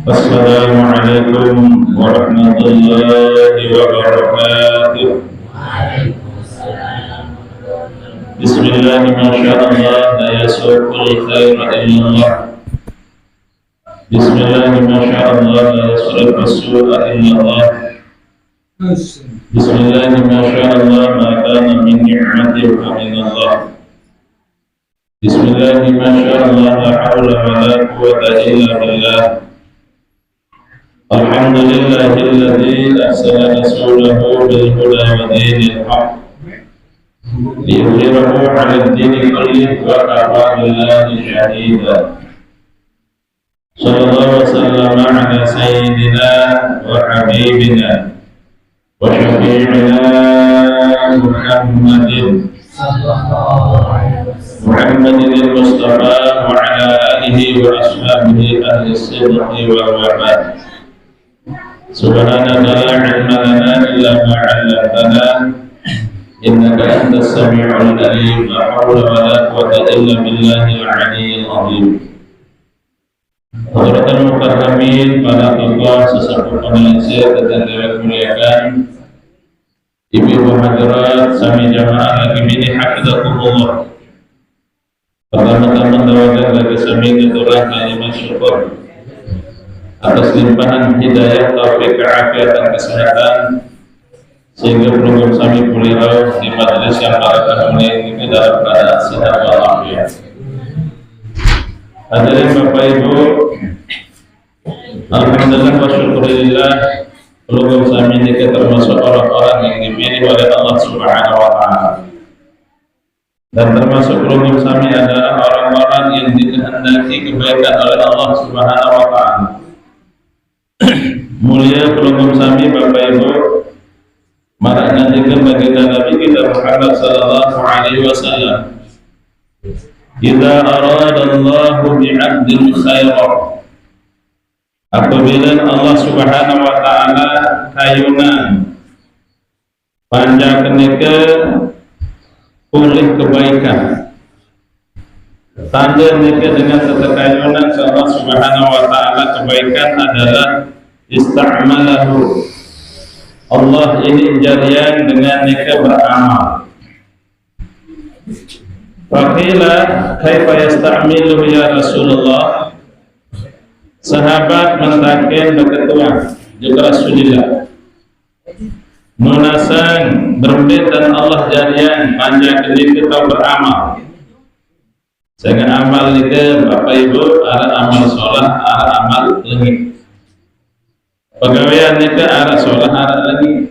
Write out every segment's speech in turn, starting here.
Assalamualaikum warahmatullahi wabarakatuh. Bismillahirrahmanirrahim. La yasuqul khaira illallah. Bismillahirrahmanirrahim. La yasuqul su'a illallah. Bismillahirrahmanirrahim. Ma kana min ni'matin fa min Allah. Bismillahirrahmanirrahim. La hawla wa la quwwata illa billah. Alhamdulillahilladzi arsala rasulahu bil huda wa dinil haqq liyudhhirahu 'ala ad-dini kullihi wa kafaa billahi shahida. Sallallahu wasallam ala sayyidina wa habibina wa syafi'ina Muhammadin al-Mustafa wa ala alihi wa ashabihi ahli as-sidqi wal wafaa. Subhanaka la ilma lana illa ma 'allamtana innaka antas sami'ul 'alim. La haula wa la quwwata illa billahil 'aliyyil 'azim. Hadirin mukarramin, para tokoh sesepuh pengajian dan dimuliakan, ibu-ibu hadirat sami jamaah lagi mini hafizakumullah. Pertama-tama tawakkal lagi sami keturang kalimat syukur atas limpahan hidayah, taufik, keafiatan, dan kesehatan sehingga program sami beliau di majelis yang barakah ini dalam keadaan sehat walafiat. Hadirin Bapak Ibu, alhamdulillah wa syukurillah, program sami ini termasuk orang-orang yang dipilih oleh Allah Subhanahu wa Ta'ala, dan termasuk program sami adalah orang-orang yang dikehendaki kebaikan oleh Allah Subhanahu wa Ta'ala. Mulia program sami Bapak Ibu, marak nantikan baginda Nabi kita Muhammad sallallahu alaihi wasallam. Idza aradallahu bi'abdin khairan, apabila Allah Subhanahu wa Ta'ala kayunan panjang ke pulih kebaikan, tanda nikah dengan ketekayunan Allah Subhanahu wa Ta'ala kebaikan adalah ista'malahu. Allah ini jarian dengan nikah beramal. Faqila kaifa yasta'milu ya Rasulullah. Sahabat menanyakan berketuan juga Rasulullah menasang berbedan Allah jarian panjang nikah beramal. Jangan amal nikah Bapak Ibu, ada amal sholat, ada amal lengit. Pegawaian nikah arah sholat arah lagi.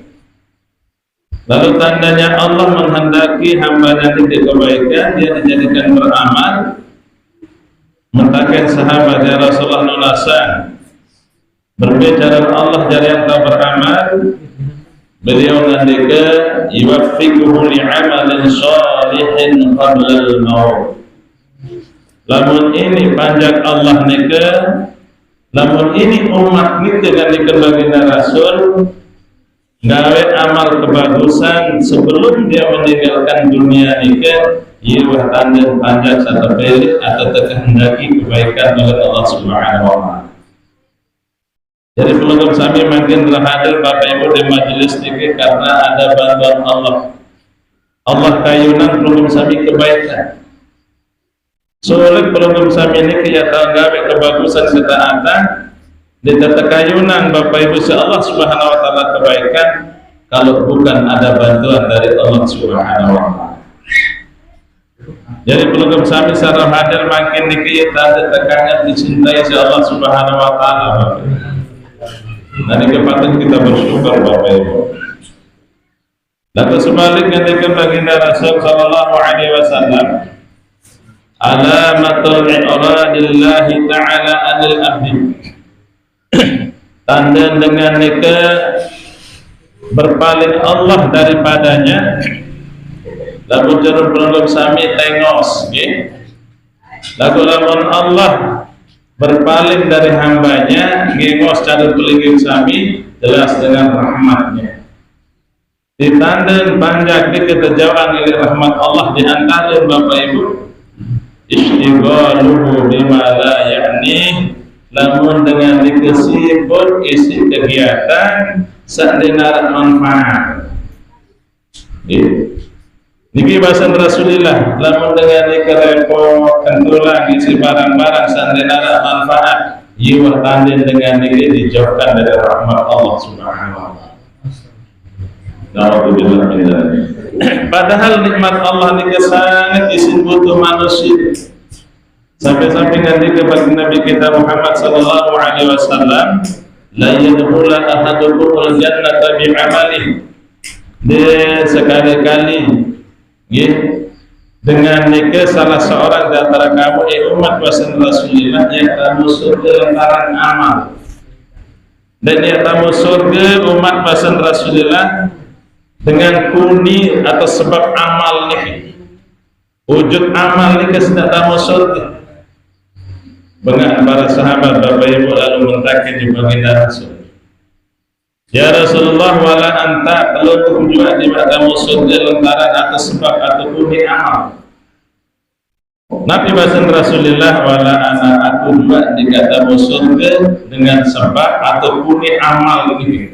Lalu tandanya Allah menghendaki hambanya nikah kebaikan, dia dijadikan beramal. Mentakan sahabat ya Rasulullah nulasan berbicara Allah jari yang tak beramal. Beliau nandika yuwaffiquhu li'amalin shalihin qabla al-maut. Lamun ini panjang Allah nikah, lamun ini umat nikah dengan nikah baginda Rasul, gawe amal kebagusan sebelum dia meninggalkan dunia nikah, ia tanda panjang satu pilih atau terkehendaki kebaikan oleh Allah Subhanahu wa Ta'ala. Jadi program kami makin terhadir Bapak Ibu di majelis nikah karena ada bantuan Allah. Allah kayunan program kami kebaikan. Soalnya program kami ini kegiatan gawe kebagusan ketaatan di terkayunan Bapak Ibu Allah Subhanahu wa Ta'ala kebaikan kalau bukan ada bantuan dari Allah Subhanahu wa Ta'ala. Jadi program kami secara hadir makin dikita tekannya dicintai oleh Allah Subhanahu wa Ta'ala. Dan kepatut kita bersyukur Bapak Ibu. Dan sebaliknya dengan baginda Rasul sallallahu alaihi wasallam, alamatul i'radillahi ta'ala anil abdi, tanda dengan nikah berpaling Allah daripadanya. Lalu jarum perlu sami tengos, lalu lamun Allah berpaling dari hambanya, ngengos cara pelingin sami jelas dengan rahmatnya. Ditanda panjang keterjauhan oleh rahmat Allah di antara Bapak Ibu, istighaluhu bima la ya'ni lamun dengan dikesibut isi kegiatan sakdena manfaat. Niki bahasa Rasulullah lamun dengan dikerepot kentulang isi barang-barang sakdena manfaat, jiwa tandin dengan niki dijauhkan dari rahmat Allah Subhanahu wa taala. Padahal nikmat Allah ini sangat isin butuh manusia. Sampai-sampai nanti kepada Nabi kita Muhammad sallallahu alaihi wasallam, la yadkhula ahadukum al-jannata bi amalihi. Dia sekali-kali dengan nikah salah seorang di antara kamu umat Rasulullah yang tamu surga lantaran amal. Dan yang tamu surga umat Rasulullah dengan kuni atau sebab amal nih, wujud amal nih kesendak tamu surga. Dengan para sahabat Bapak Ibu lalu mentakir di baginda Rasul, ya Rasulullah, wala anta kalau juga di tamu surga lantaran atas sebab atau kuni amal. Nabi bahasa Rasulullah, wala ana aku juga di tamu surga dengan sebab atau kuni amal ini.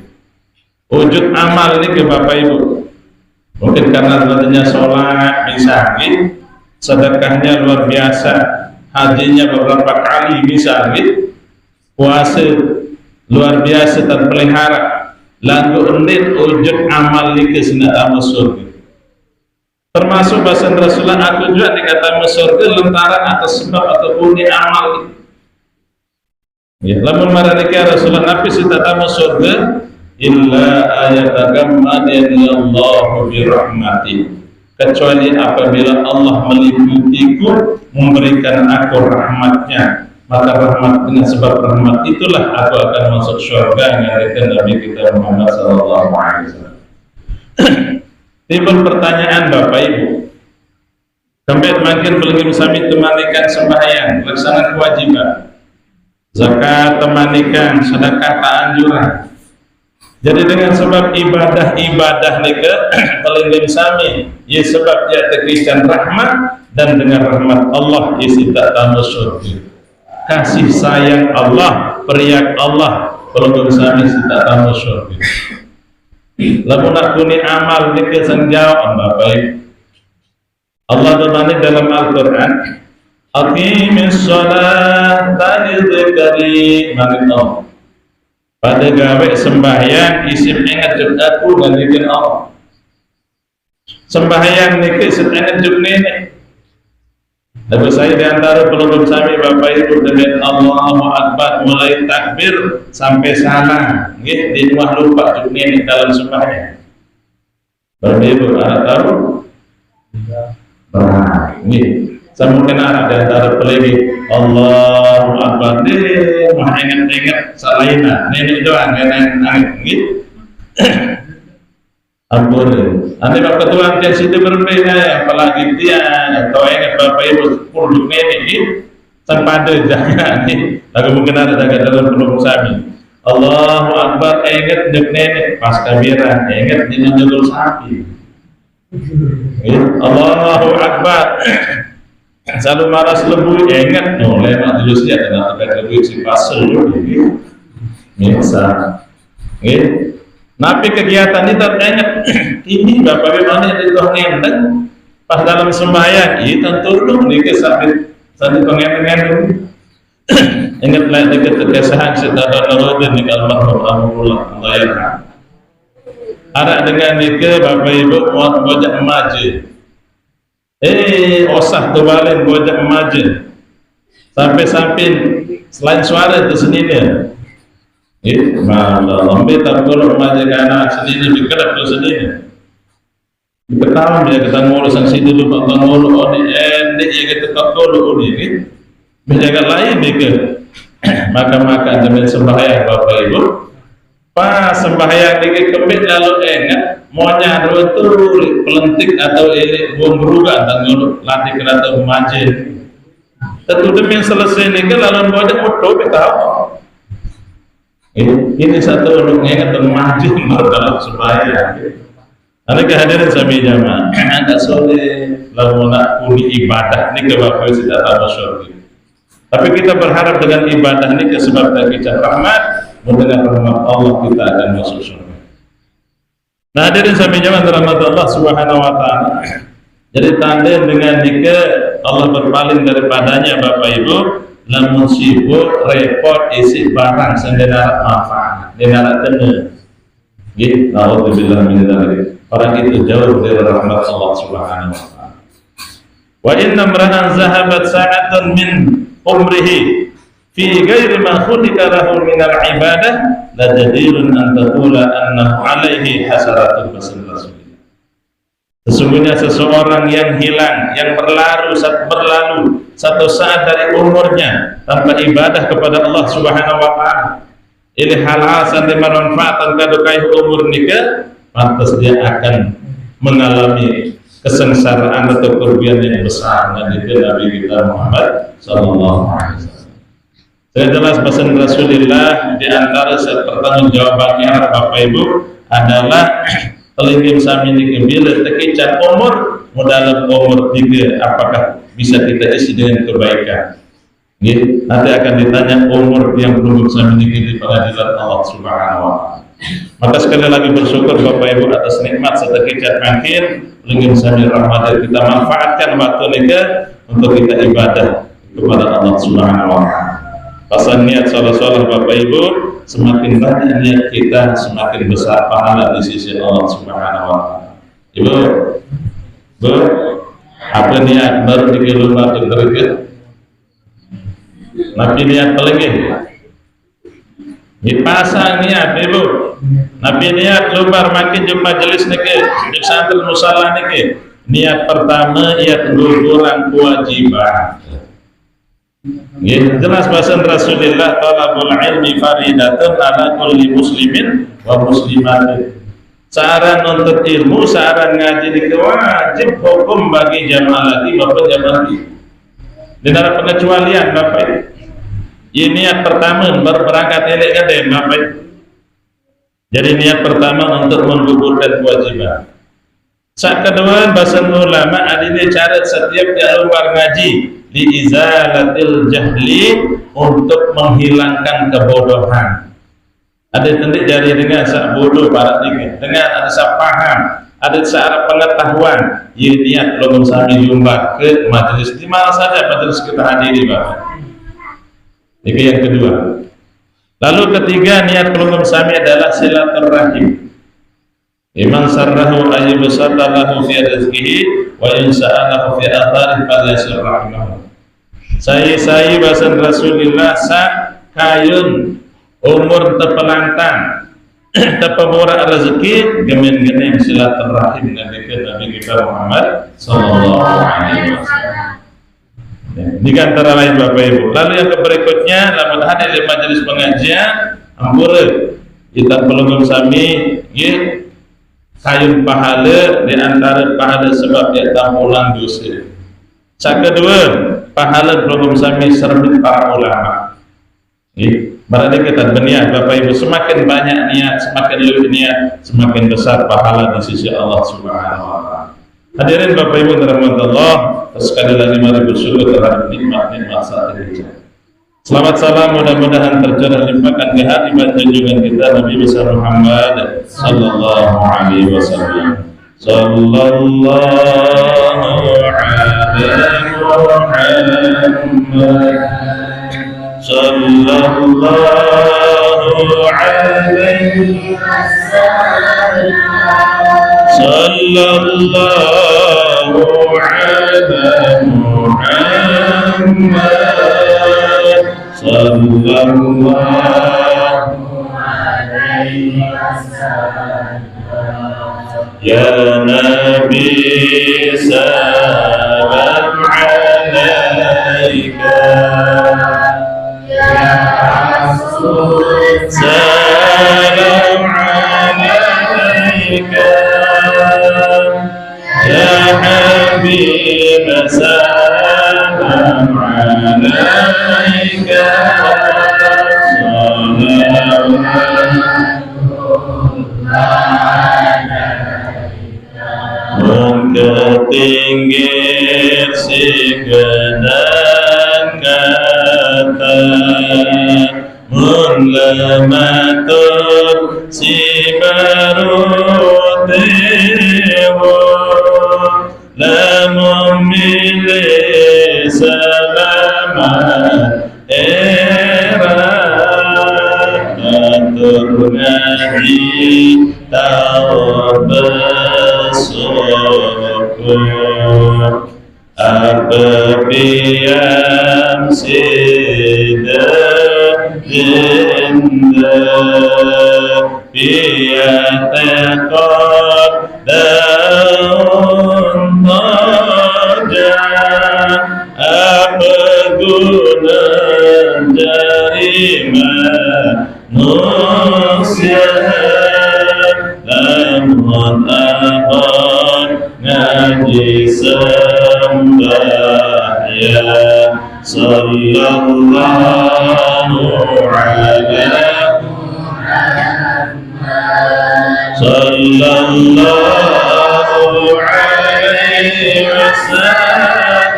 Wujud amal ini ke Bapak Ibu, mungkin karena adanya sholat bisa, sedekahnya luar biasa, hajinya beberapa kali bisa, puasa luar biasa terpelihara, lalu endit wujud amal ini ke sinata surga. Termasuk bahasa Rasulullah, aku juga dikata surga lantaran atas sebab ataupun amal ini. Lamun maranikia Rasulullah Nabi sinata surga illa ayatagammadani Allahu birahmati, kecuali apabila Allah meliputiku memberikan aku rahmatnya, maka rahmat dengan sebab rahmat itulah aku akan masuk syurga ngalikan Nabi kita Muhammad sallallahu alaihi wasallam. Timbul pertanyaan Bapak Ibu, sampai makin belum sami temanikan sembahyang, laksana kewajiban, zakat temanikan, sedekah ta'anjuran. Jadi dengan sebab ibadah-ibadah nika paling sami, ya sebab dia terkaitan rahmat, dan dengan rahmat Allah isi tak tamu surga. Kasih sayang Allah, periak Allah, kalau sami isi tak tamu surga. Lalu nak kuni amal nika senjauh Bapak. Allah berfirman dalam Al-Quran, aqimis sholata lidzikri, maksudnya pada gawe sembahyang isim ingat juk aku dan bikin Allah. Sembahyang niki isim ingat juk nenek. Lalu saya diantara pelubuk sami Bapak Ibu dengan Allahu Akbar mulai takbir sampai salam, di rumah lupa juk nenek dalam sembahyang. Bapak Ibu ada tahu? Ini mungkin ada diantara pelebih Allahu Akbar deh, mah ingat-ingat salahina nenek doang nenek gitu. Ampun, nanti Bapak Tuhan dia situ berbeda, apalagi dia atau ingat Bapak Ibu puluh nenek gitu, sempada jangan nih. Lalu mungkin ada dalam pelubuk sami. Allahu Akbar ingat nenek pas kabiran, ingat di menjulur sapi. Allahu Akbar. Selalu maras lebu ingat oleh mak jelusnya dengan agak lebu si pasal ini biasa. Nabi kegiatan ini teringat ini Bapak bagaimana itu ngendeng pas dalam sembahyang ini tentu dulu nih sampai pengen ingat lagi kekesahan setelah Ramadan di almarhum Alhamdulillah Allah yarham. Ada dengan nikah Bapak Ibu mau bojak maju. Osah terbalik gojak majin sampai selain suara itu seninya. Malah lambe tak boleh majin anak seninya bergerak tu seninya. Pertama dia kita ngurus sang situ lupa ngurus oni dia kita tak ngurus oni menjaga lain dia maka demi sembahyang Bapak Ibu. Pas sembahyang dia kembali lalu ingat maunya dua turi pelentik atau ini buang beruga tanggung latih kereta majin. Tentu demi selesai ini lalu banyak motor tahu. Ini satu untuk ingat dan majin dalam sembahyang. Ada kehadiran sami jamaah. Anda soleh lalu nak kuni ibadah ni ke Bapak sudah tahu syurga. Tapi kita berharap dengan ibadah ini sebab kita rahmat, dengan rahmat Allah kita akan masuk surga. Nah, hadirin sami jamaah rahmat Allah Subhanahu wa taala. Jadi tanda dengan nikah Allah berpaling daripadanya Bapak Ibu, lamun sibuk repot isi barang sendiri manfaat, dinarak kena. Nggih, naudzubillah min dzalik. Orang itu jauh dari rahmat Allah Subhanahu wa taala. Wa inna imra'an zahabat sa'atan min umrihi fi ghairi ma khuliqa lahu min al-ibadah la jadirun an taqula annahu alaihi hasaratul rasul. Sesungguhnya seseorang yang hilang, yang berlalu satu saat dari umurnya tanpa ibadah kepada Allah Subhanahu wa taala, ini hal-hal sampai manfaatan kadukai umur nikah, pantas dia akan mengalami kesengsaraan atau kerugian yang besar dari Nabi kita Muhammad sallallahu alaihi wasallam. Saya jelas pesan Rasulullah di antara pertanggungjawabannya Bapak Ibu adalah telinga sami niki bila tekicap umur dalam umur 3 apakah bisa kita isi dengan kebaikan. Nggih, nanti akan ditanya umur yang belum sami niki di pengadilan Allah Subhanahu wa taala. Maka sekali lagi bersyukur Bapak Ibu atas nikmat setekicap makin ingin sami rahmat kita manfaatkan waktu nikah untuk kita ibadah kepada Allah Subhanahu wa taala. Pasal niat salah-salah Bapak Ibu, semakin banyak niat kita semakin besar pahala di sisi Allah Subhanahu wa taala. Ibu, Bu, apa niat baru dikilumah dengerin? Nabi niat pelengin. Dipasang niat Ibu. Nabi niat lubar makin jumpa majelis niki, di santri musala niki. Niat pertama ia guguran kewajiban. Jelas bahasa Rasulullah talabul ilmi faridatun ala kulli muslimin wa muslimatin. Cara nuntut ilmu, cara ngaji niki wajib hukum bagi jamaah lagi maupun jamaah lagi. Tidak ada pengecualian Bapak. Ini niat pertama berangkat elek kade Bapak. Jadi niat pertama untuk menggugurkan kewajiban. Saat kedua bahasa ulama adanya cara setiap keluar ngaji li izalatil jahli untuk menghilangkan kebodohan. Ada tentu jadi dengan sak bodoh barat ini, dengan ada sak paham, ada secara pengetahuan. Ia niat belum sami jumpa ke majelis di mana saja majelis kita hadiri Bapak. Itu yang kedua. Lalu ketiga niat belum sami adalah silaturahim. Iman sarrahu ayyubsatalahu fi rizqihi wa insa'alahu fi atharih falyasir rahimahu. Saya bahasa Rasulullah sak kayun umur tepelantang tepemurah rezeki gemen-gemen silaturahim Nabi kita Muhammad sallallahu alaihi wasallam. Ini antara lain Bapak Ibu. Lalu yang berikutnya lamun hadir di majelis pengajian ampura kita pelunggung sami nggih kayun pahala di antara pahala sebab dia tampulan dosa. Sak kedua pahala pelunggung sami sermit para ulama. Nggih, berarti kita berniat Bapak Ibu semakin banyak niat, semakin lebih niat, semakin besar pahala di sisi Allah Subhanahu wa taala. Hadirin Bapak Ibu dirahmati Allah, sekali lagi mari bersyukur terhadap nikmat-nikmat saat ini. Selamat salam mudah-mudahan tercurah limpahkan ke hati junjungan kita Nabi besar Muhammad sallallahu alaihi wasallam. Sallallahu alaihi Muhammad sallallahu alaihi wasallam. Sallallahu ala Muhammad sallallahu alaihi wasallam. Ya Nabi salam alaika, ya Rasul salam alaika, ya Habib salam alaika, mengketinggir si genangan matur si barutewo lamun milih selamat era matur ngaji tau bersyukur apabila sida dinda biya tekor daun toja apa guna jari manusia lamun abon ngaji sembahyang sallallahu alaihi sallallahu alaihi wasallam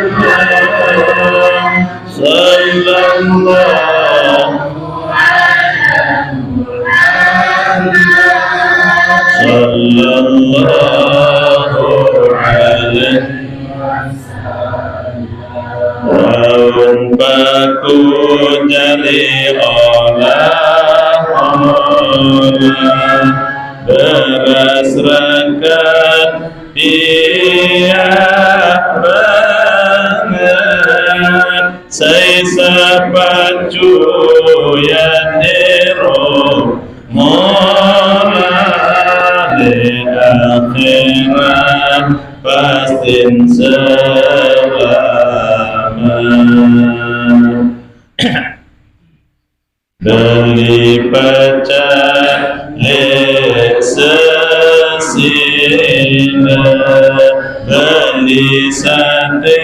sallallahu sallallahu alaihi wasallam baku jari olah beras rekan tiap banget saya sepacu yang hero mola di akhirat pastin selamat beli pecah sesina beli sate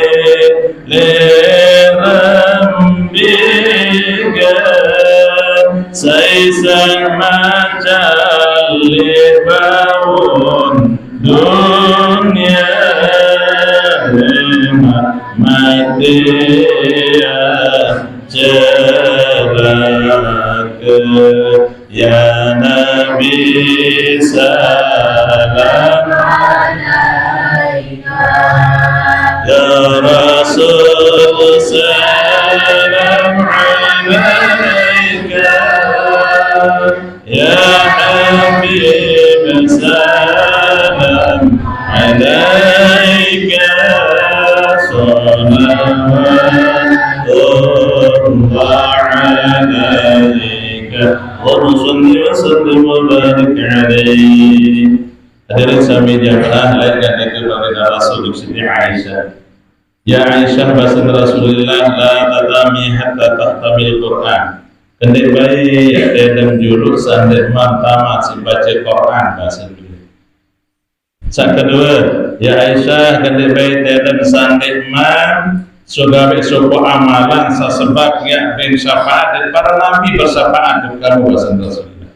lerembigan saya semacam lebawon dunia mati celaka ya Nabi salam alaika ya Rasul salam alaika ya Habib salam alaika salawatullah alaika Warahmatullahi wasallam wa barik alaihi. Hadirin sami jamaah lainkan kepada Rasul Siti Aisyah. Ya Aisyah bahasa Rasulullah la tatami hatta tahtamil Quran. Kendek bayi dan juluk sandek mantama si baca Quran bahasa dulu. Sak kedua, ya Aisyah kendek bayi dan sandek man sudah besok amalan sesebab yang ben syafaat dan para nabi bersyafaat untuk kamu bahasa Rasulullah.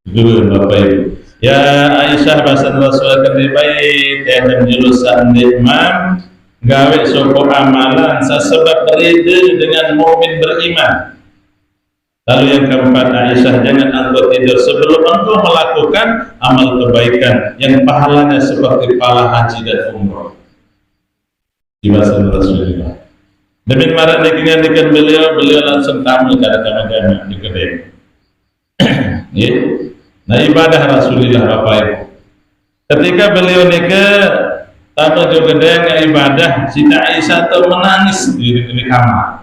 Dulu Bapak Ibu. Ya Aisyah bahasa Rasulullah kendek bayi dan julusan imam gawe soko amalan sesebab berida dengan mukmin beriman. Lalu yang keempat, Aisyah jangan engkau tidur sebelum engkau melakukan amal kebaikan yang pahalanya seperti pahala haji dan umroh. Di bahasa Rasulullah. Demi marah dengan beliau langsung tamu kada kama di kedai. Ya. Nah ibadah Rasulullah Bapak Ibu. Ketika beliau nikah tamu di kedai ibadah, Siti Aisyah itu menangis di kamar.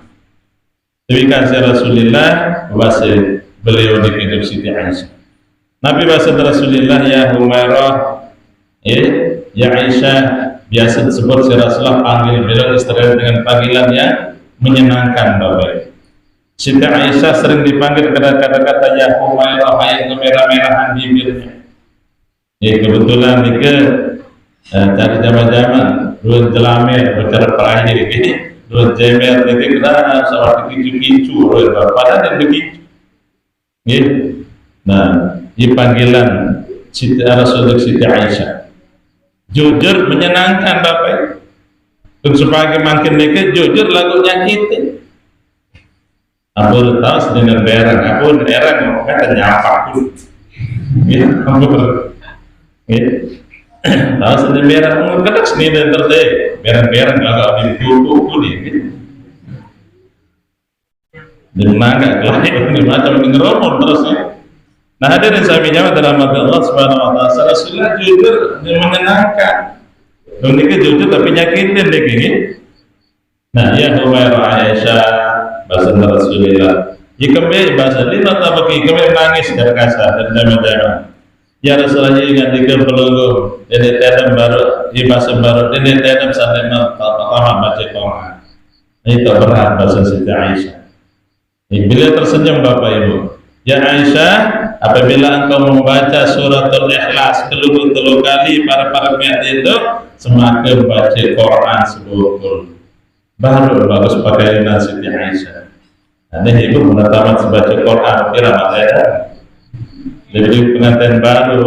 Demikian Rasulullah bahasa beliau di hidup Siti Aisyah. Nabi bahasa Rasulullah ya Humairah, ya Aisyah. Biasa disebut Rasulullah panggil beliau istri dengan panggilan yang menyenangkan Bapak. Siti Aisyah sering dipanggil kata-kata ya Humairah yang kemerah-merahan bibirnya. Ya kebetulan nika cari zaman-zaman dua jelamer bicara terakhir ini dua jemer nika kena seperti kicu-kicu padahal yang begitu. Ya. Nah, ini panggilan Siti Rasulullah Siti Aisyah. Jujur menyenangkan Bapak. Dan sebagai makin nikah jujur lagu nyakitin. Ampun tahu dengan berang, ampun erang kan nyapa pun, ya ampun, ya tahu dengan berang, kadang seni dan terde, berang agak dibuku pun ya, dan naga kelahiran ini macam ngeromol terus ya. Nah hadirin sami jamaah dalam Allah Subhanahu Wa Taala, Rasulullah jujur dan menyenangkan, dan ini jujur tapi nyakitin deh gini. Nah ya Humairah Aisyah bahasa Rasulullah jika bahasa lima tak bagi kami menangis dan kasar dan jama-jama ya Rasulullah ingat tiga pelunggu ini tadam baru di bahasa baru ini tadam sampai pertama baca Quran itu berat bahasa Siti Aisyah. Bila tersenyum Bapak Ibu, ya Aisyah, apabila engkau membaca suratul Ikhlas telur kali para pihak itu semakin baca Quran sebukul baru bagus pakai Siti Aisyah. Nanti ibu pernah tamat membaca Quran kira matanya jadi pengantin baru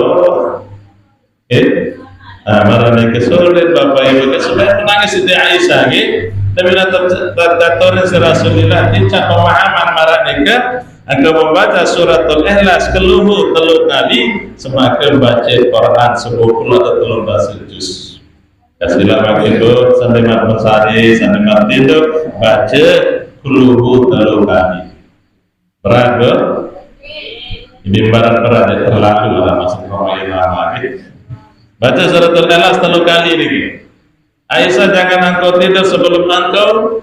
marah kesulitan Bapak Ibu kesulitan menangis Siti Aisyah tapi tertatorin si Rasulullah tidak pemahaman marah nikah engkau membaca suratul Ikhlas keluhu telur kali semakin baca Quran 10 atau 13 juz. Kasihlah begitu sampai mat sehari sampai mat tidur baca keluhu telur kali. Berat ber? Ini berat terlalu dalam masuk Ramadan. Baca suratul Ikhlas telur kali lagi. Aisyah jangan engkau tidur sebelum engkau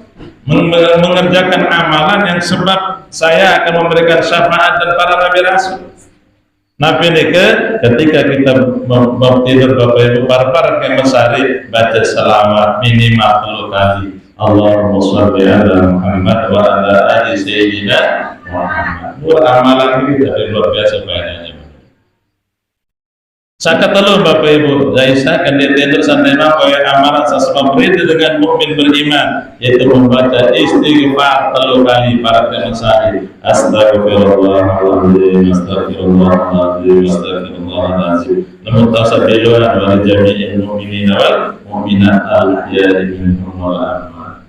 mengerjakan amalan yang sebab saya akan memberikan syafaat dan para nabi rasul. Nabi nikah ketika kita mau tidur Bapak Ibu para yang mesari baca selawat minimal 3 kali. Allahumma sholli ala Muhammad wa ala ali sayyidina Muhammad. Amalan ini dari luar biasa banyaknya. Sakat telu Bapak Ibu, Aisyah kan dia tidur sampai nampak amalan sesuatu berita dengan mukmin beriman, yaitu membaca istighfar 3 kali para temasari. Astagfirullahaladzim, astagfirullahaladzim, astagfirullahaladzim. Namun tasabiluan wal jami'il mu'minin wal mu'minat al-ahya'i minhum wal amwat.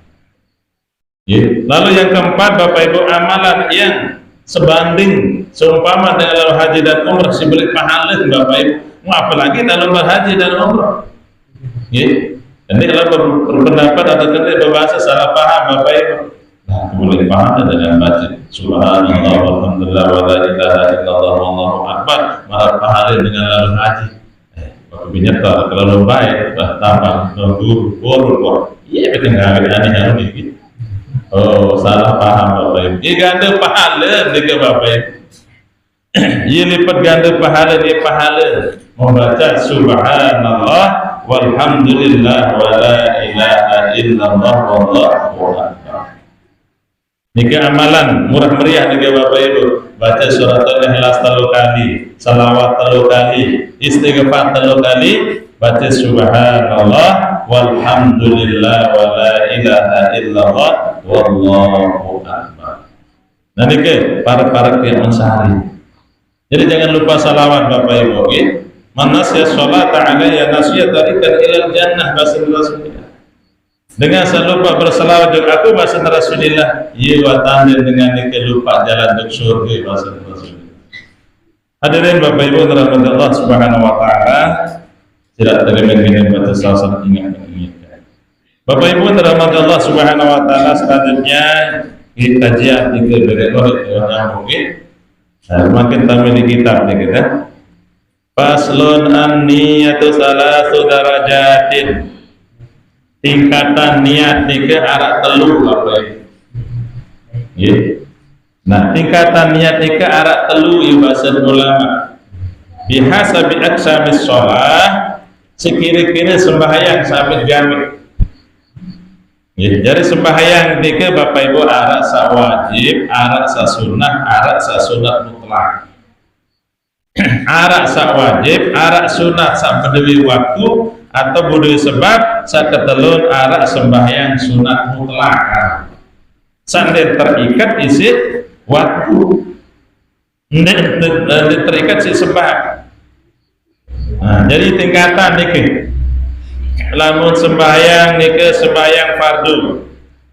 Lalu yang keempat Bapak Ibu, amalan yang sebanding seumpama dengan haji dan umrah diberi pahala Bapak Ibu. Apalagi dalam berhaji dan umrah. Ini kalau berpendapat atau berbahasa salah paham Bapak Ibu. Nah, boleh paham dengan baca Subhanallah walhamdulillah wa la ilaha illallah wallahu akbar. Malah pahala dengan lalu haji. Bapak binyatar kalau baik tambah guru kok. Iya betul enggak aneh ini. Oh, salah paham Bapak Ibu. Ini ganda pahala dengan Bapak Ibu. Ia lipat ganda pahala dia pahala membaca subhanallah walhamdulillah wa la ilaha illallah wallahu akbar. Nika amalan murah meriah nika Bapak Ibu, baca suratul Ikhlas 3 kali, salawat 3 kali, istighfar 3 kali, baca subhanallah walhamdulillah wa la ilaha illallah wallahu akbar. Nah nika para yang mensahari. Jadi jangan lupa salawat Bapak Ibu, man nasya sholata alayya nasya tariqan ilal jannah bahasa Rasulullah. Dengan saya lupa bersalawat juga aku bahasa Rasulullah, iya watan dengan ini lupa jalan ke surga bahasa Rasulullah. Hadirin Bapak Ibu rahmati Allah Subhanahu wa taala, tidak terima dengan baca salawat ingat. Bapak Ibu rahmati Allah Subhanahu wa taala, selanjutnya kita kajian 3 berikut yang mungkin makin tampil di kitab nih kita. Faslun an-niyatu salasu darajatin. Tingkatan niat nih ke arah telu apa ya? Nah, tingkatan niat nih ke arah telu ya bahasa ulama. Bihasabi aqsamis shalah, sekira-kira sembahyang sampai jami'. Ya, jadi sembahyang nih Bapak Ibu arah sa wajib, arah sa sunnah, arah sa sunat mutlak. Arah sa wajib, arah sunat sa peduli waktu atau budaya sebab sa ketelun arah sembahyang sunat mutlak. Sampai terikat isi waktu. Terikat si sembahyang. Nah, jadi tingkatan nih. Lamun sembahyang nika sembahyang fardu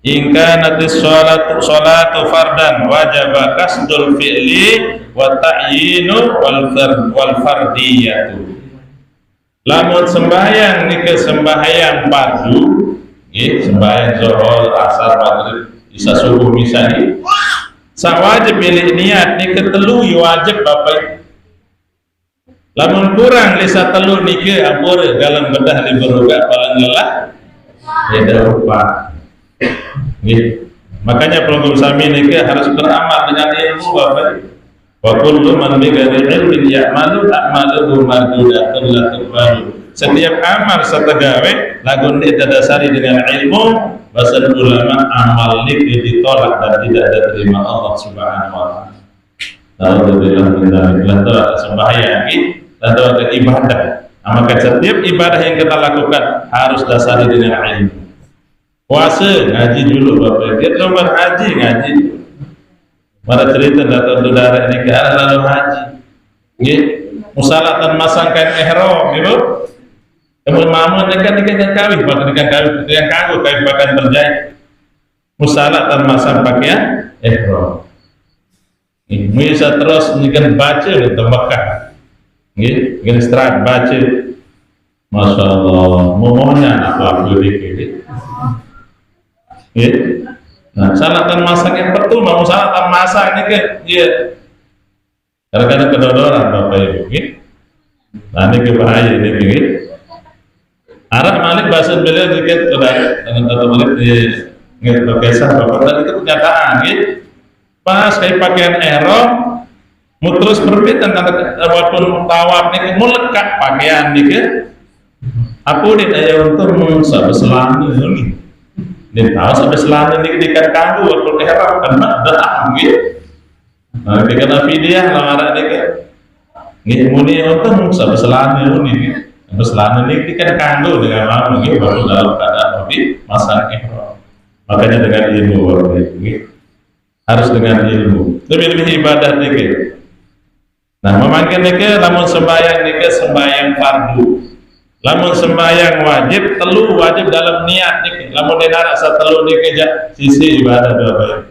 Ingka natis sholatu fardan wajaba kasdul fi'li wa ta'yinu wal fardiyatu. Lamun sembahyang nike sembahyang fardu, sembahyang zuhur, asar, maghrib, isya, subuh misalnya, sawajib pilih niat nike telu wajib bapak. Lamun kurang lisa telu nike ampur dalam bedah liberuga paling lelah ya lupa. Makanya program sami nike harus beramal dengan ilmu bapak. Wa kullu man bi ghairi ilmin ya'malu a'maluhu mardudatun la tuqbalu. Setiap amal setegawe lagun didasari dengan ilmu, bahasa ulama amal niki ditolak dan tidak diterima Allah Subhanahu wa taala. Alhamdulillah kita sembahyang atau ada ibadah. Maka setiap ibadah yang kita lakukan harus dasari dengan ilmu. Puasa ngaji dulu bapak. Kita nomor haji ngaji. Mara cerita datang saudara ini ke arah lalu haji. Musalatan masang kain ihram, ibu. Kemudian mamun dengan kawin, bahkan dengan kawin yang kagum kain bahkan terjahit. Musalatan masang pakaian ihram. Bisa terus dengan baca di Mekah. Gini setelah baca, masya Allah, mohonnya apa boleh nah, salatan masak yang pertama, mau salatan masak ini kan, kadang-kadang kedodoran bapak ibu, nah ini bahaya ini, Arab Malik bahasa beliau dikit sudah dengan kata Malik di kisah bapak tadi itu kenyataan, pas kayak pakaian ihram terus berbeda tentang walaupun tawaf nih melekat pakaian nih aku ditanya untuk selama ini dia tahu sampai selama ini dikan kanggu walaupun ihram karena dah gitu nah dikena video lamaran nih muni untuk sampai selama ini selama ini dikan kanggu dengan malam gitu baru dalam keadaan lebih masa ihram makanya dengan ilmu harus dengan ilmu lebih ibadah nih. Nah, memanggil nike lamun sembahyang nike sembahyang fardu. Lamun sembahyang wajib telu wajib dalam niat nike. Lamun dinara satelu nike sisi ibadah bapak.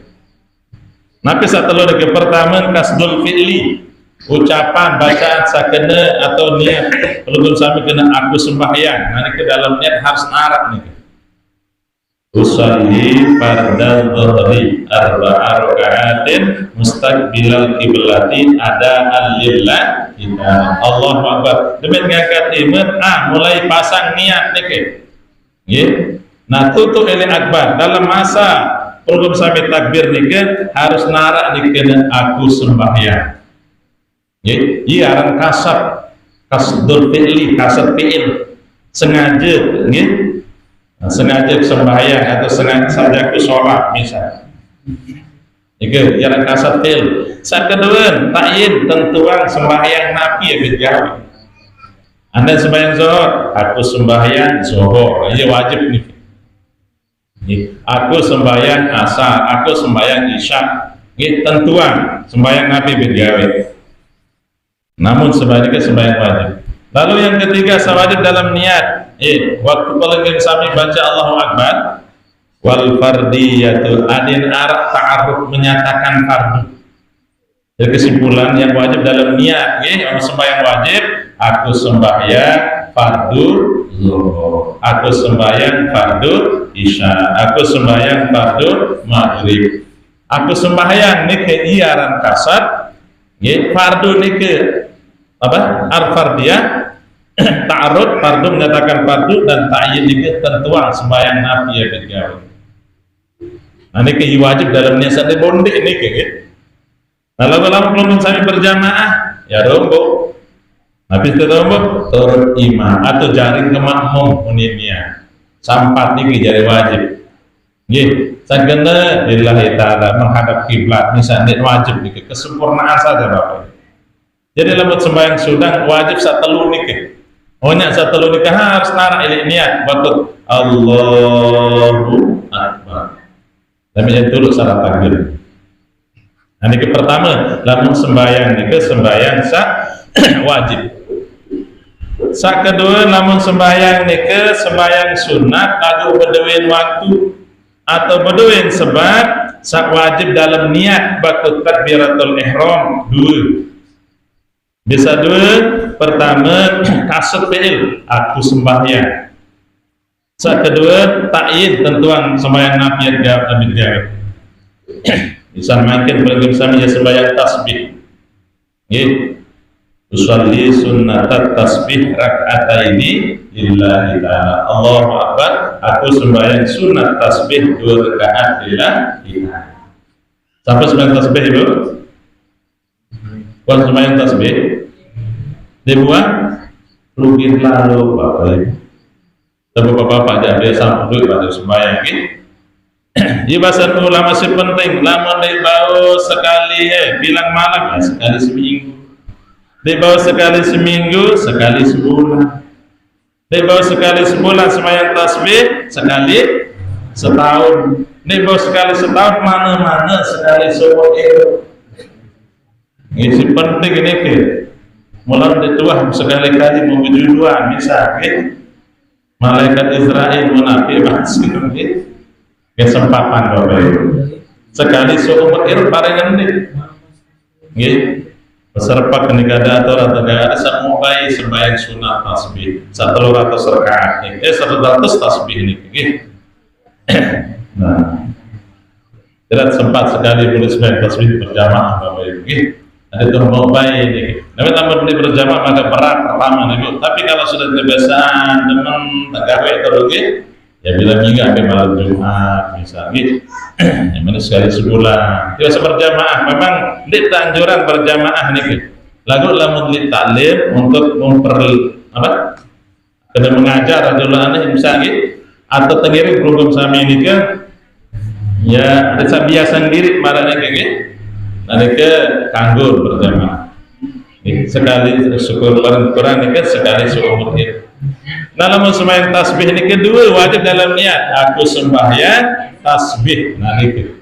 Nabi satelu nike pertama kasdul fi'li. Ucapan bacaan sakene atau niat. Kalau sami kena aku sembahyang. Nah nike dalam niat harus narak nike. Usalli fardal dhuhri arba'a raka'atin mustaqbilal qiblati adaan lillah Allahu akbar. Demikian ngangkat iman mulai pasang niat niki. Nggih. Nah tutu ilin akbar dalam masa program sampai takbir niki harus narak niki aku sembahyang. Nggih. Iya aran kasab kasdul fi'li kasab fi'il sengaja nggih. Sengaja sembahyang atau sengaja saja ke sholat misal itu jalan kasat fil saat kedua ta'yin tentuan sembahyang nabi ya berjauh anda sembahyang zuhur aku sembahyang zuhur ini wajib nih aku sembahyang asar aku sembahyang isya ini tentuan sembahyang nabi berjauh namun sebaliknya sembahyang wajib. Lalu yang ketiga sawajib dalam niat waktu paling sami baca Allahu Akbar wal fardiyatu adin arak ta'aruf menyatakan fardu. Jadi kesimpulan yang wajib dalam niat yang sembahyang wajib aku sembahyang fardu zuhur aku sembahyang fardu isya aku sembahyang fardu maghrib aku sembahyang nike iaran kasat fardu nike apa al-fardiyah ta'arud fardu menyatakan fardu dan ta'yin ini tentuan sembahyang nabi ya bergawe. Nah ini wajib dalam niat sate bonde ini nah lalu belum sampai berjamaah ya rombo habis itu rombo turut imam atau jaring ke makmum unitnya sampat ini jadi wajib sagena lillahi ta'ala menghadap kiblat misalnya wajib ini kesempurnaan saja bapak. Jadi lemut sembahyang sudah wajib satelu nikah. Ohnya satelu nikah harus narak ilik niat waktu Allahu Akbar. Tapi yang dulu salah takbir. Nah ini pertama, lamun sembahyang nikah sembahyang wajib. Sak kedua, lamun sembahyang nikah sembahyang sunat lagu berdewin waktu. atau berdua sebab sak wajib dalam niat batu takbiratul ihram dua. Bisa dua, pertama kasut fi'il aku sembahyang. Sak kedua ta'yin tentuan sembahyang nabi jawab. Bisa makin bersama ya sembahyang tasbih. Nggih. Usolli sunnatat tasbih rak'ataini lillahi ta'ala. Allahu akbar, aku sembahyang sunat tasbih 2 rakaat lillahi. Sampai sembahyang tasbih Ibu? Buat sembahyang tasbih dibuat rugi lalu Bapak Ibu. Tapi Bapak jangan biasa duduk pada sembahyang ini. Di bahasa ulama masih penting. Lama bau sekali bilang malam sekali seminggu. Dibawa sekali seminggu, sekali sebulan. Dibawa sekali sebulan sembahyang tasbih, sekali setahun. Dibawa sekali setahun mana-mana sekali seumur hidup. Ini penting ini ke. Mulai dituah sekali-kali mengujuduan misalnya malaikat Israel munafik masih kesempatan Bapak Ibu. Sekali seumur hidup paling ini. Nggih. Peserta kenikah atau ada semua bayi sembahyang sunat tasbih 100 rakaat 100 tasbih ini nah tidak sempat sekali boleh sembahyang tasbih berjamaah Bapak Ibu ada tuh mau bayi ini tapi tambah boleh berjamaah maka berat pertama Ibu. Tapi kalau sudah kebiasaan teman gawe terus ya bila minggu sampai malam Jumat misalnya yang mana sekali sebulan biasa berjamaah. Memang di anjuran berjamaah nih lagu lamun li taklim untuk kena mengajar adulane misalnya atau tenggiri program sami ini kan ya ada biasa sendiri marane kayak nanti ke kanggur berjamaah sekali syukur kurang ini kan sekali seumur hidup. Nah, lamun sembahyang tasbih ini kedua wajib dalam niat aku sembahyang tasbih. Nah itu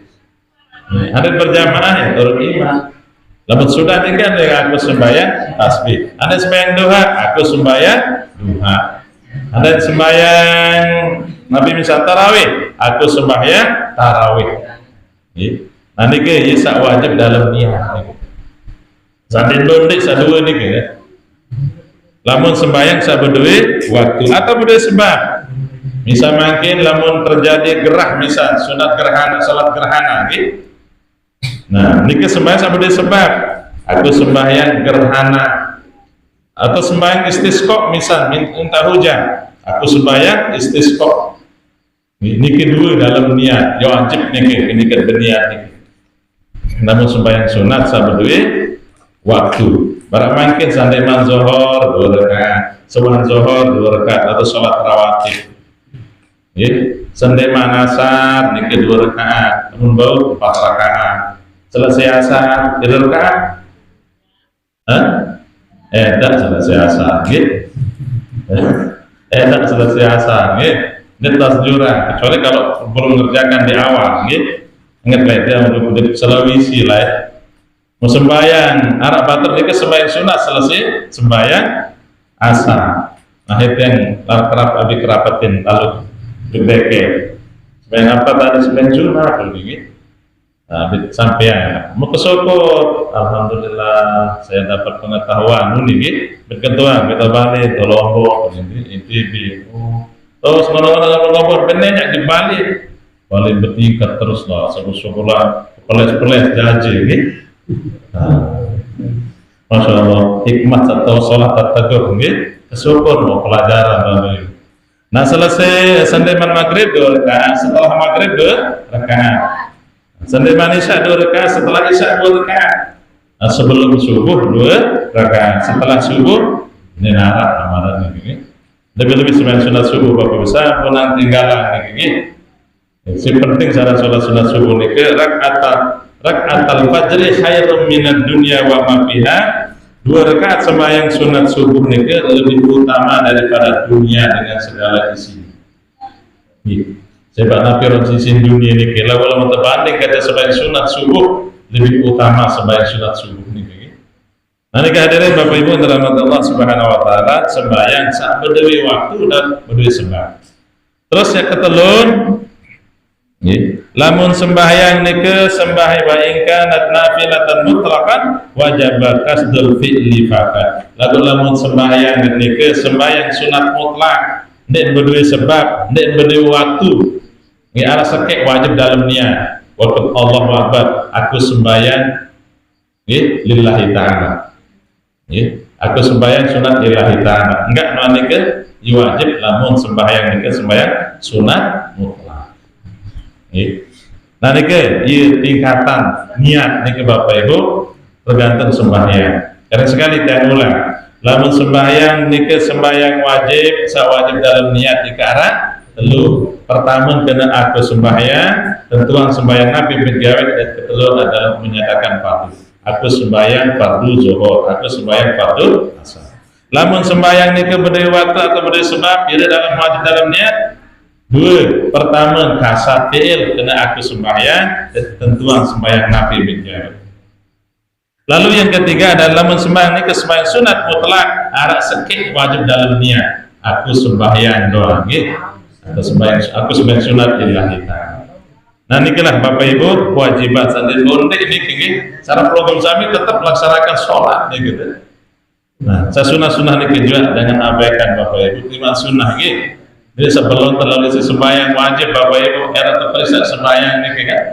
ada berjamaah ya turun imam. Lamun sudah ini kan aku sembahyang tasbih. Ada sembahyang duha aku sembahyang duha. Ada sembahyang Nabi misal tarawih aku sembahyang tarawih. Nah ini sak wajib dalam niat. Sampai dondik sadua ini ya. Lamun sembahyang sabedue waktu atau berdua sebab misal makin lamun terjadi gerah misal sunat gerhana salat gerhana gitu. Nah ini sembahyang sabedue sebab aku sembahyang gerhana atau sembahyang istisqa misal minta hujan aku sembahyang istisqa ini kedua dalam niat wajib ini kan berniat ini. Namun sembahyang sunat sabedue waktu barang mungkin sandeman zohor 2 rakaat, subuhan zohor 2 rakaat atau sholat rawatib. Sandeman asar niki 2 rakaat, namun bau 4 rakaat. Selesai asar 3 rakaat. Tak selesai asar, gitu. Tak selesai asar, gitu. Ini tas jurang, kecuali kalau belum mengerjakan di awal, gitu. Ingat baik dia untuk Sulawesi lah. Ya. Mau sembahyang Arab Batur ini sembahyang sunat selesai sembahyang asar. Nah itu yang kerap abi kerapatin lalu berdeke sembahyang apa tadi sembahyang sunat begini. Nah sampai mau ke Soko, alhamdulillah saya dapat pengetahuan ini berketuan kita balik ke Lombok ini ITB. Terus ngomong benar di Bali bertingkat terus lah sekolah peles jaji gitu. Masya Allah hikmah atau sholat at-tagur kesyukur mau pelajaran. Nah selesai sandeman maghrib 2 rakaat, setelah maghrib 2 rakaat, sandeman isya 2 rakaat, setelah isya 2 rakaat, sebelum subuh 2 rakaat, setelah subuh ini narak amalan ini lebih-lebih sembahyang sunat subuh Bapak bisa pun tinggalan ini. Si penting cara sholat sunat subuh ini ke rakaatul fajri khairum minad dunya wa ma fiha. 2 rakaat sembahyang sunat subuh ini lebih utama daripada dunia dengan segala isinya. Sebab Nabi sisi dunia ini kalau terbanding kata sembahyang sunat subuh lebih utama sembahyang sunat subuh ini. Nanti kehadirin Bapak Ibu dirahmati Allah Subhanahu wa taala sembahyang saat berdiri waktu dan berdiri sebab. Terus yang ketelun Nggih. Lamun sembahyang nike sembahyang wa in kanat nafilatan mutlaqan wajib qasdul fi'li faqat. Lalu lamun sembahyang nike sembahyang sunat mutlak, nek berdua sebab, nek berdua waktu, nggih arah sekek wajib dalam niat. Waktu Allahu Akbar, aku sembahyang nggih lillahi ta'ala. Nggih, aku sembahyang sunat lillahi ta'ala. Enggak nike wajib lamun sembahyang nike sembahyang sunat mutlak. Nah nike tingkatan niat nike Bapak Ibu tergantung sembahyang. Karena sekali saya ulang, lamun sembahyang nike sembahyang wajib, sawajib dalam niat di arah telu. Pertama kena aku sembahyang, tentuan sembahyang Nabi bergawe dan kedua adalah menyatakan fardu. Aku sembahyang fardu zuhur, aku sembahyang fardu asar. Lamun sembahyang nike berdiri waktu atau berdiri sebab, tidak dalam wajib dalam niat. Dua, pertama kasat fi'il kena aku sembahyang, tentuan sembahyang Nabi berjalan. Lalu yang ketiga adalah lamun sembahyang ini sembahyang sunat mutlak, arak sekik wajib dalam niat. Aku sembahyang doang, gitu. Aku sembahyang sunat lillahi ta'ala. Nah nikelah Bapak Ibu kewajiban santri bonde ini cara program kami tetap melaksanakan sholat, gitu. Nah, saya sunah niki juga dengan abaikan Bapak Ibu lima sunnah, gitu. Jadi sebelum terlalu sembahyang wajib Bapak Ibu era terperiksa sembahyang ini kan.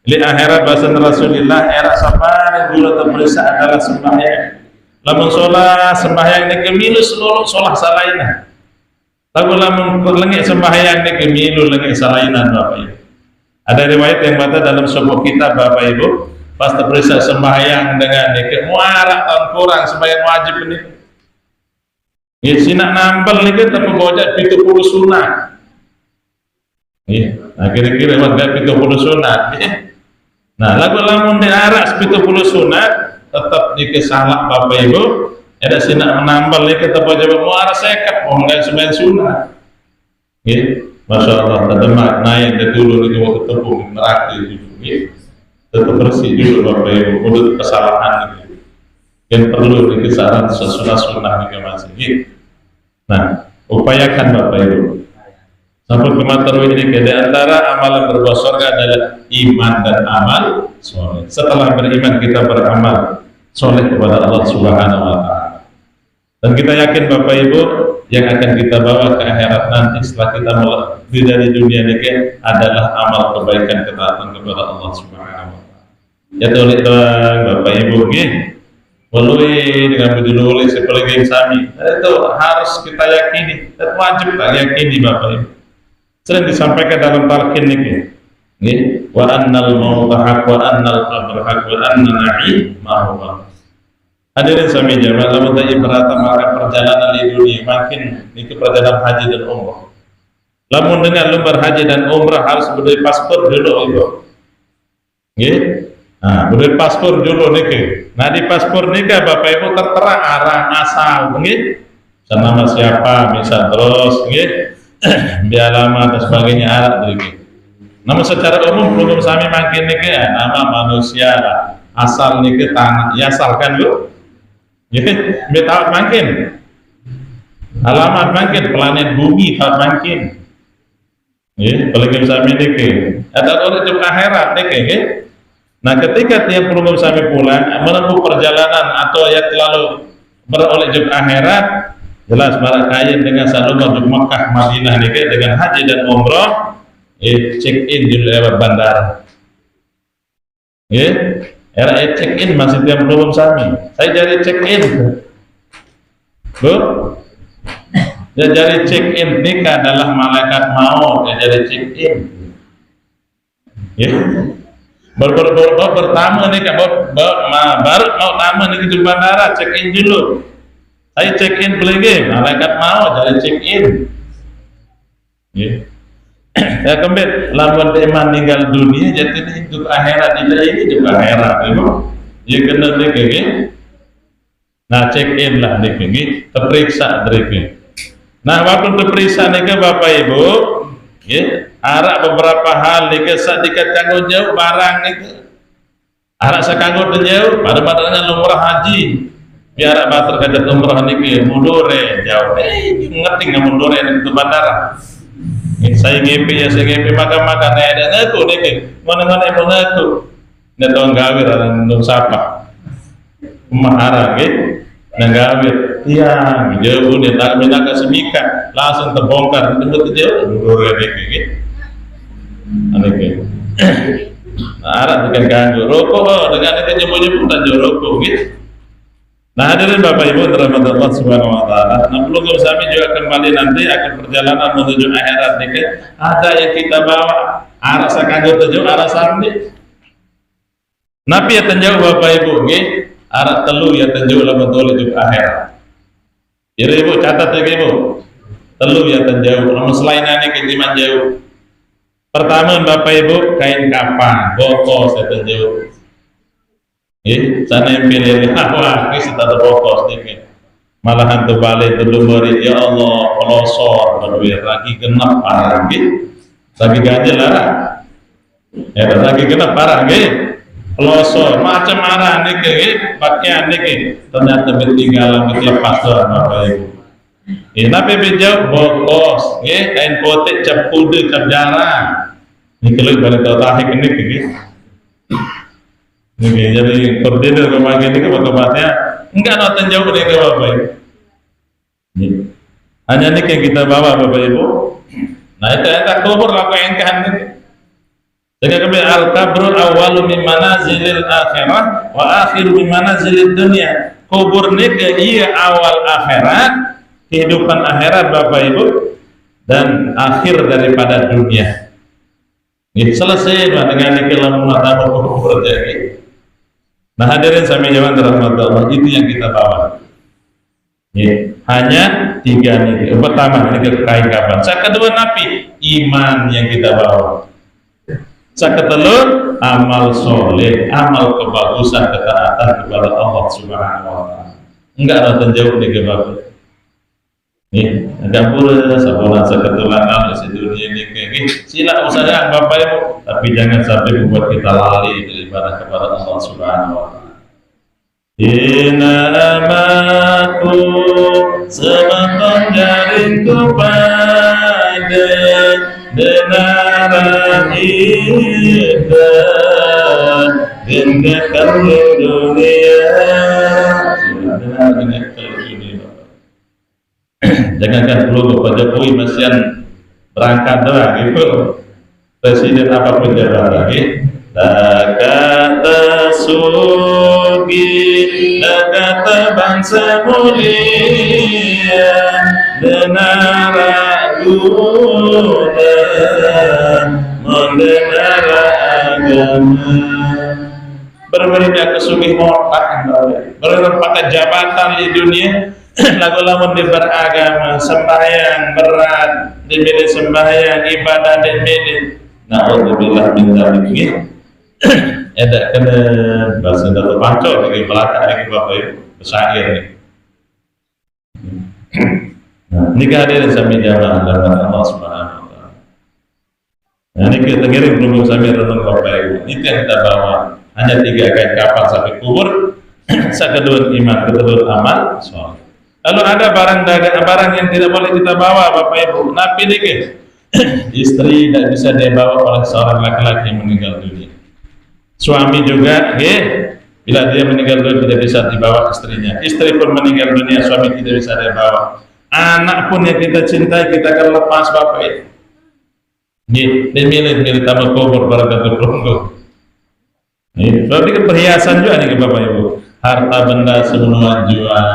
Li akhirat bahasa Rasulullah era sabar dulu terperiksa adalah sembahyang. Lamun sholat sembahyang ini kemilu seluruh sholat salainan. Lalu lamun lengit sembahyang ini kemilu lengit salainan Bapak Ibu. Ada riwayat yang mata dalam sebuah kitab Bapak Ibu pas terperiksa sembahyang dengan ini muarak tahun kurang sembahyang wajib ini. Ya sinak nambel nih kita pembojak 70 sunat. Ya, nah kira-kira warga 70 sunat. Ya. Nah, lamun diarak 70 sunat tetap dikesalak Bapak Ibu. Ada sinak menambel nih kita pembojak muara sekat, oh enggak sembahyang sunat. Ya, masya Allah. Tetap makna yang dulu itu waktu tepung neraka itu. Ya. Tetap bersih dulu Bapak Ibu. Untuk kesalahan itu. Yang perlu dikesaran sunah-sunah juga masih. Ya. Nah, upayakan Bapak Ibu. Sampai kemateru ini di antara amalan berbuah surga adalah iman dan amal soleh. Setelah beriman kita beramal soleh kepada Allah Subhanahu Wa Taala. Dan kita yakin Bapak Ibu yang akan kita bawa ke akhirat nanti setelah kita melalui dari dunia ini adalah amal kebaikan ketaatan kepada Allah Subhanahu Wa Taala. Ya tolong Bapak Ibu melalui dengan berjudul sebagai sami itu harus kita yakini dan wajib kita yakini Bapak Ibu. Sering disampaikan dalam talqin ini, wa annal mauta haq wa annal qabr haq wa anna na'im ma'ruf. Hadirin sami jamaah, lamun tak ibarat maka perjalanan di dunia makin ini perjalanan haji dan umrah. Lamun dengan lumbar haji dan umrah harus berdiri paspor dulu Ibu. Nggih. Nah, beri paspor dulu nih. Nah di paspor nikah Bapak Ibu tertera arah asal, nggih. Nama siapa, misal terus, nggih. Biar lama dan sebagainya arah nggih. Namun secara umum belum sami makin nikah nama manusia asal nikah tanah, ya asalkan lu. Nggih, betah makin. Alamat makin planet bumi tak makin. Nggih, paling sami nikah. Ada orang itu akhirat nikah, nggih. Nah ketika tiap program sampai pulang menempuh perjalanan atau yang terlalu beroleh ke akhirat, jelas para kaya dengan salungan di Mekah Madinah ini dengan haji dan umrah, check in di lewat bandara. Era check in masih tiap program sami. Saya jadi check in, Bu. Ya jadi check in nikah adalah malaikat maut yang jadi check in. Pertama nih baru mau tamu nih ke bandara check in dulu. Saya check in belum malaikat mau jadi check in. Ya kembali lamun iman tinggal dunia jadi hidup akhirat ini juga akhirat Ibu. Ya kena nih nah check in lah nih terperiksa nih. Nah waktu terperiksa nih Bapak Ibu, arak beberapa hal nih sadikat kanggo jauh barang nih arak sakanggo jauh pada badannya umrah haji biar bater kajat umrah nih mundure jauh ngerti nggak mundure itu bandara Saya ngepi ya saya ngepi makan ada ngaku nih mana mau ngaku netong gawir dan nung sapa mahara gitu nanggawir iya jauh nih tak minta semika langsung terbongkar itu jauh dulu ya gitu aneh arah dengan ganggu rokok dengan itu nyebut dan rokok gitu. Nah hadirin Bapak Ibu dirahmati Allah Subhanahu Wa Taala. Nah belum kami juga kembali nanti akan perjalanan menuju akhirat nih. Ada yang kita bawa arah sakanggo tujuh arah sambil. Nabi ya tenjau Bapak Ibu nih arah telu ya tenjau lah betul itu akhirat. Jadi Ibu catat ya Ibu telu ya tenjau. Namun selain ini kejiman jauh. Pertama Bapak Ibu kain kapan, bokos ya tenjau. Sana yang pilih wah ini sudah terbokos nih malahan tuh balik dulu beri ya Allah pelosor berduit lagi genap parah gitu lagi ganjil lah ya lagi genap parah gitu pelosor macam marah nih pakaian nih ternyata bertinggalan berlepas doang Bapak Ibu tapi bijak bokos kain potek cap kudu cap jarang ini kalau balik tahu tahik ini gitu Oke, jadi koordinir kemarin ini tempatnya enggak nonton jauh nih ke Bapak Ibu. Hanya nih yang kita bawa Bapak Ibu. Nah itu ada kubur apa yang kan ini. Jadi kami al-kabru awalu min manazilil akhirah wa akhiru min manazilid dunia. Kubur nih ke iya awal akhirat, kehidupan akhirat Bapak Ibu dan akhir daripada dunia. Ini selesai dengan kelam mata kubur jadi. Nah hadirin sami jaman dirahmati Allah itu yang kita bawa. Hanya tiga nih. Pertama ini kain kapan. Yang kedua Nabi iman yang kita bawa. Yang ketiga amal soleh, amal kebagusan ketaatan kepada Allah Subhanahu Wa Taala. Enggak ada jauh nih Bapak. Agak pula sabolan seketulan di dunia ini sila usaha Bapak Ibu tapi jangan sampai membuat kita lali beribadah kepada Allah Subhanahu Wa Taala. Inamaku semeton jarinku pada denara kita dengarkan dunia jangankan dulu Pak Jokowi masih berangkat doang gitu presiden apapun jabatan lagi kata sugi kata bangsa mulia denara guna mendengar agama berbeda kesugih mortak beberapa jabatan di dunia lagu-lagu di beragama sembahyang berat dimilih sembahyang ibadah dimilih na'udzubillah min dzalik ada kena bahasa datu pancol lagi belakang lagi Bapak Ibu pesair nih ini kehadiran sami jamaah dalam Allah Subhanahu Wa Taala. Nah ini kita ngirim belum sami renung Bapak Ibu itu yang kita bawa hanya tiga kain kapal sampai kubur sekedua iman kedua amal soal. Lalu ada barang yang tidak boleh kita bawa Bapak Ibu. Nabi dikit istri tidak bisa dibawa oleh seorang laki-laki yang meninggal dunia. Suami juga, bila dia meninggal dunia tidak bisa dibawa istrinya. Istri pun meninggal dunia, suami tidak bisa dibawa. Anak pun yang kita cintai kita akan lepas Bapak Ibu. Dimilih tambah kubur barangkali perunggu. Berarti perhiasan juga nih Bapak Ibu. Harta benda semua jual.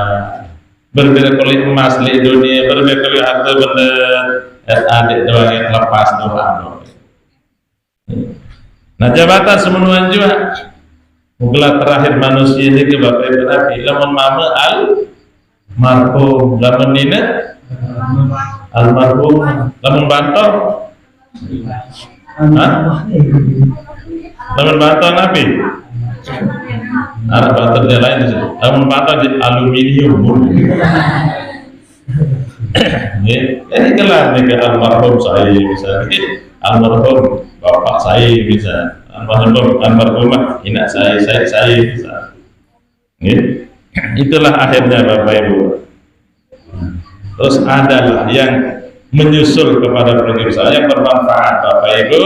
Berbeda kali emas di dunia, berbeda kali harta benda adik doang yang lepas doang. Nah jabatan semua juga mungkin terakhir manusia ini ke Bapak Ibu Nabi lamun mama al marhum lamun nina al marhum lamun bantong lamun bantong Nabi ada bantongnya lain di situ lamun bantong di aluminium ini gelar nih ke almarhum saya misalnya almarhum bapak saya bisa almarhumah inak saya bisa itulah akhirnya Bapak Ibu. Terus adalah yang menyusul kepada pemirsa yang bermanfaat Bapak Ibu.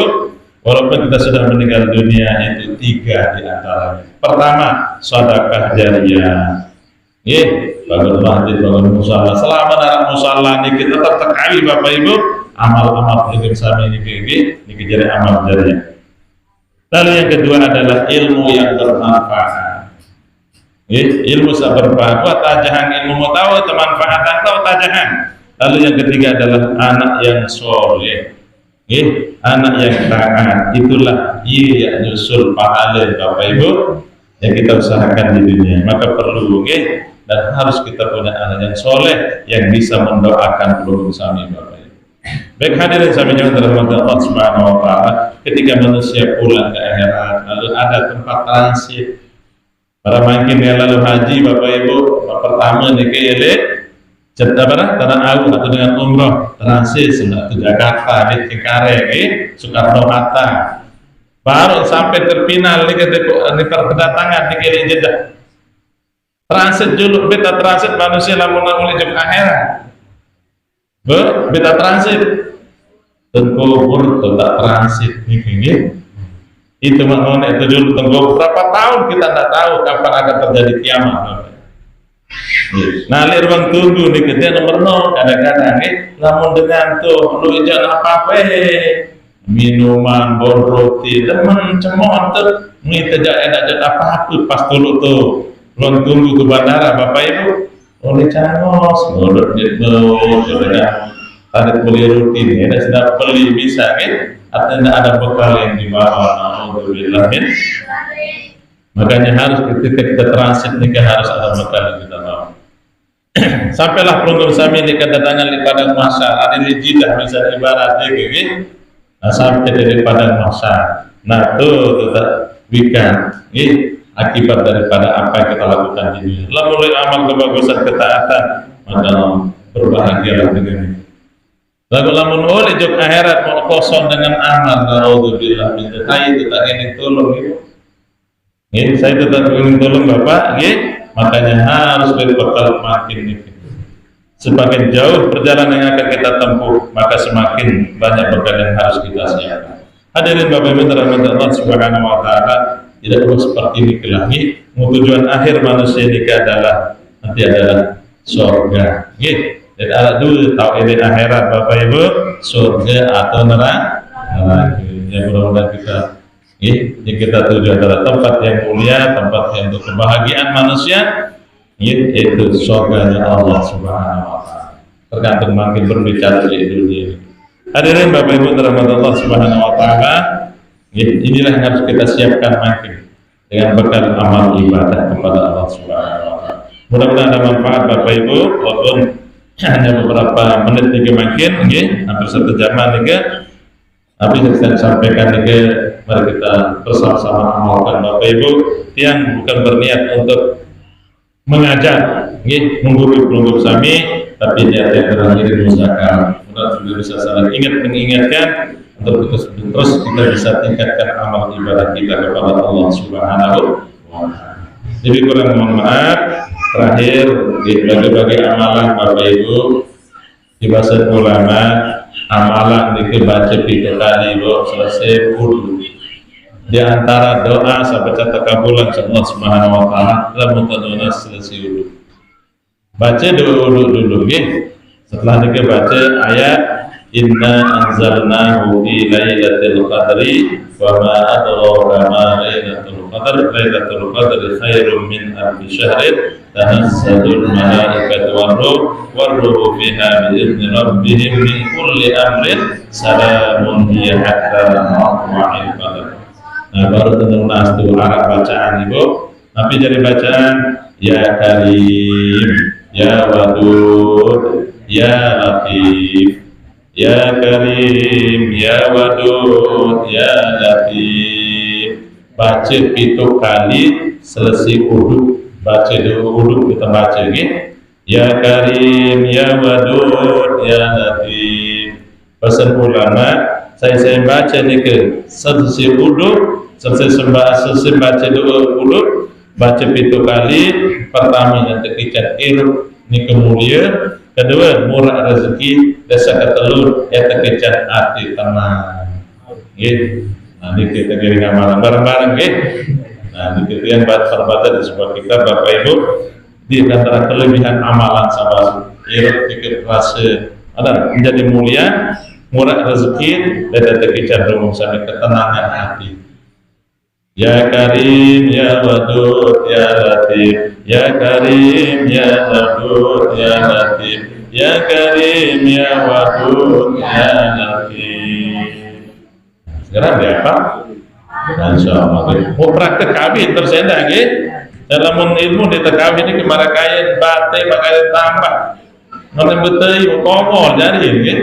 Walaupun kita sudah meninggal dunia, itu 3 di antaranya. Pertama, sedekah jariyah. Bangun masjid, bangun musala. Selama dalam musala ini kita tetap kali Bapak Ibu, amal-amal pemirsa ini jadi amal jariyah. Lalu yang kedua adalah ilmu yang bermanfaat. Ilmu bermanfaat. Buat tajahan ilmu mau tahu bermanfaat atau tajahan. Lalu yang ketiga adalah anak yang soleh. Anak yang taat. Itulah yang nyusul pahala Bapak Ibu yang kita usahakan di dunia. Maka perlu dan harus kita punya anak yang soleh yang bisa mendoakan keluarga kami Bapak Ibu. Baik hadirin sami yang dirahmati Allah Subhanahu wa taala, ketika manusia pulang ke akhirat lalu ada tempat transit. Para makin yang lalu haji Bapak Ibu, pertama nih ke tanah Awu atau dengan umroh transit ke Jakarta di Cengkareng, Soekarno Hatta, baru sampai terminal nih kedatangan di kiri Jeddah. Transit dulu, beta transit manusia lamun mulai jam akhirat. Beta transit tengkubur tak transit nih. Itu maknanya itu dulu tunggu berapa tahun kita tidak tahu kapan akan terjadi kiamat. Nah, ruang tunggu nih kita nomor 0 kadang-kadang namun dengan tuh lu jangan apa-apa minuman roti teman cemon tuh ini tidak ada apa-apa pas dulu tuh ruang tunggu ke bandara Bapak Ibu oleh canos ngolot gitu sudah ada beli rutin ya sudah beli bisa artinya ada bekal yang dibawa. Alhamdulillah. Makanya harus ketika kita transit nikah harus ada bekal yang kita bawa. Sampailah pelunggur sami di kedatangan di padang mahsyar. Ada di jidah bisa ibaratnya sampai dari padang mahsyar. Nah itu wikan akibat daripada apa yang kita lakukan di dunia. Lalu amal kebagusan ketaatan maka berbahagialah dengan ini. Lalu lamun oleh jok akhirat mau kosong dengan amal. Alhamdulillah minta saya itu tak ingin tolong saya tetap ingin tolong Bapak makanya harus berbekal makin semakin jauh perjalanan yang akan kita tempuh maka semakin banyak bekal yang harus kita siapkan. Hadirin Bapak Ibu dirahmati Allah Subhanahu wa taala, tidak perlu seperti ini lagi. Tujuan akhir manusia ini adalah nanti adalah surga. Dan ada dulu tahu ini akhirat Bapak Ibu, surga atau neraka. Yang mudah-mudahan kita tuju adalah tempat yang mulia, tempat yang untuk kebahagiaan manusia, yaitu surganya Allah Subhanahu wa taala. Tergantung makin berbicara di dunia. Hadirin Bapak Ibu dirahmati Allah Subhanahu wa taala, inilah yang harus kita siapkan makin dengan bekal amal ibadah kepada Allah Subhanahu wa taala. Mudah-mudahan ada manfaat Bapak Ibu, walaupun hanya beberapa menit lagi makin, hampir 1 jaman nih, tapi saya sampaikan nih, mari kita bersama-sama amalkan Bapak Ibu yang bukan berniat untuk mengajar, mengguru sami, tapi niat yang terakhir muzakarah. Mudah-mudahan bisa saling mengingatkan untuk terus kita bisa tingkatkan amal ibadah kita kepada Allah Subhanahu wa taala. Jadi kurang mohon maaf. Terakhir di bagi amalan Bapak Ibu di bahasa ulama amalan dibaca 3 kali selesai wudu. Di antara doa sampai takabulan Allah Subhanahu wa taala dalam mutaduna selesai wudu. Baca dulu setelah baca ayat inna anzalnahu fi lailatul qadri wa ma adraka ma lailatul qadr lailatul qadri khairum min alfi syahrin tanazzalul malaikatu war-ruhu fiha bi idzni rabbihim min kulli amrin salamun hiya hatta matla'il fajr. Nah baru tenunas itu arah bacaan Ibu. Tapi dari bacaan ya karim, ya wadud, ya latif, ya karim, ya wadud, ya latif. Baca 7 kali selesai wudu. Baca dulu wudu kita baca ya karim, ya wadud, ya latif. Pesan ulama saya baca nih selesai wudu, selesai baca dulu wudu, baca 7 kali. Pertama yang terkicat ini kemuliaan, kedua murah rezeki, desa ketelur eta kecat hati tenang. Nggih. Nah, kita kiri ngamalan bareng-bareng nggih. Nah, dikirian perbatas di sebuah kitab Bapak Ibu di antara kelebihan amalan sahabat irit pikir rasa ada menjadi mulia, murah rezeki dan terkejar sampai ketenangan hati. Ya Karim ya Wadud ya Latif, ya Karim ya Wadud ya Latif, ya Karim ya Wadud ya Latif. Sekarang dia apa? Insyaallah. Mau praktek kawin terus endah nggih. Dalam ilmu di kawin ini kemana kaya batai makanya tambah. Nanti betul komo jadi nggih.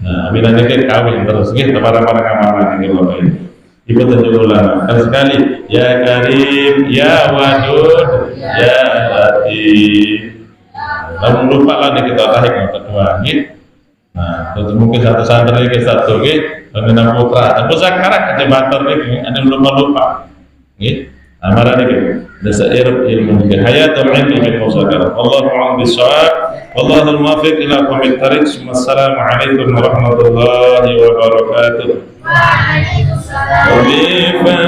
Nah, bila kita kawin terus nggih para-para ngamalan nggih Bapak Ibu. Ibu tunjuk ulama sekali ya Karim ya Wadud ya Latif. Lalu lupa lah nih kita tarik yang kedua nggih. Nah, terus mungkin satu santri lagi satu nggih. Dengan putra, tapi sekarang aja bater nih, ada lupa, gitu. Amaran ini, dasar ilmu ini, hayatul ilmi bil muzakarah. Allahu a'lam bishawab, Wallahul muwaffiq ila aqwamit thariq. Assalamualaikum warahmatullahi wabarakatuh. Waalaikumsalam. Bima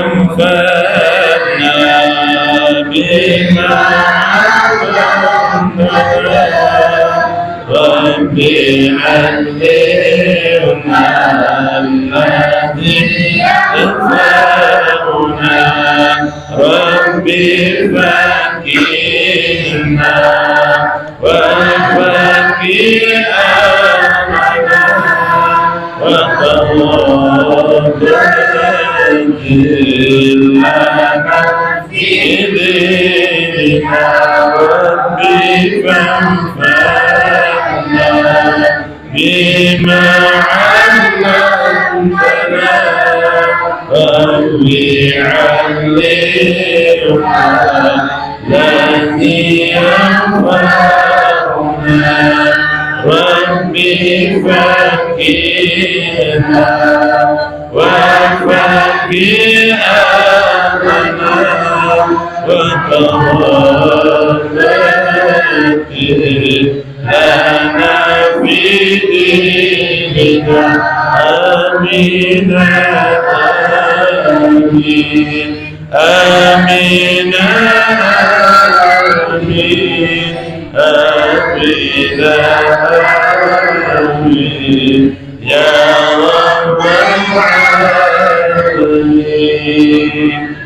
Rabbi allimna alladhi yanfa'una Rabbi fakirna wa fakir amana wa tawakkalna fi dinina Rabbi بما علمتنا ربي علمنا الذي ينفعنا ربي فكرنا وفكر أمرنا وتوكل لنا في ديننا آمين آمين آمين آمين آمين آمين يا رب العالمين.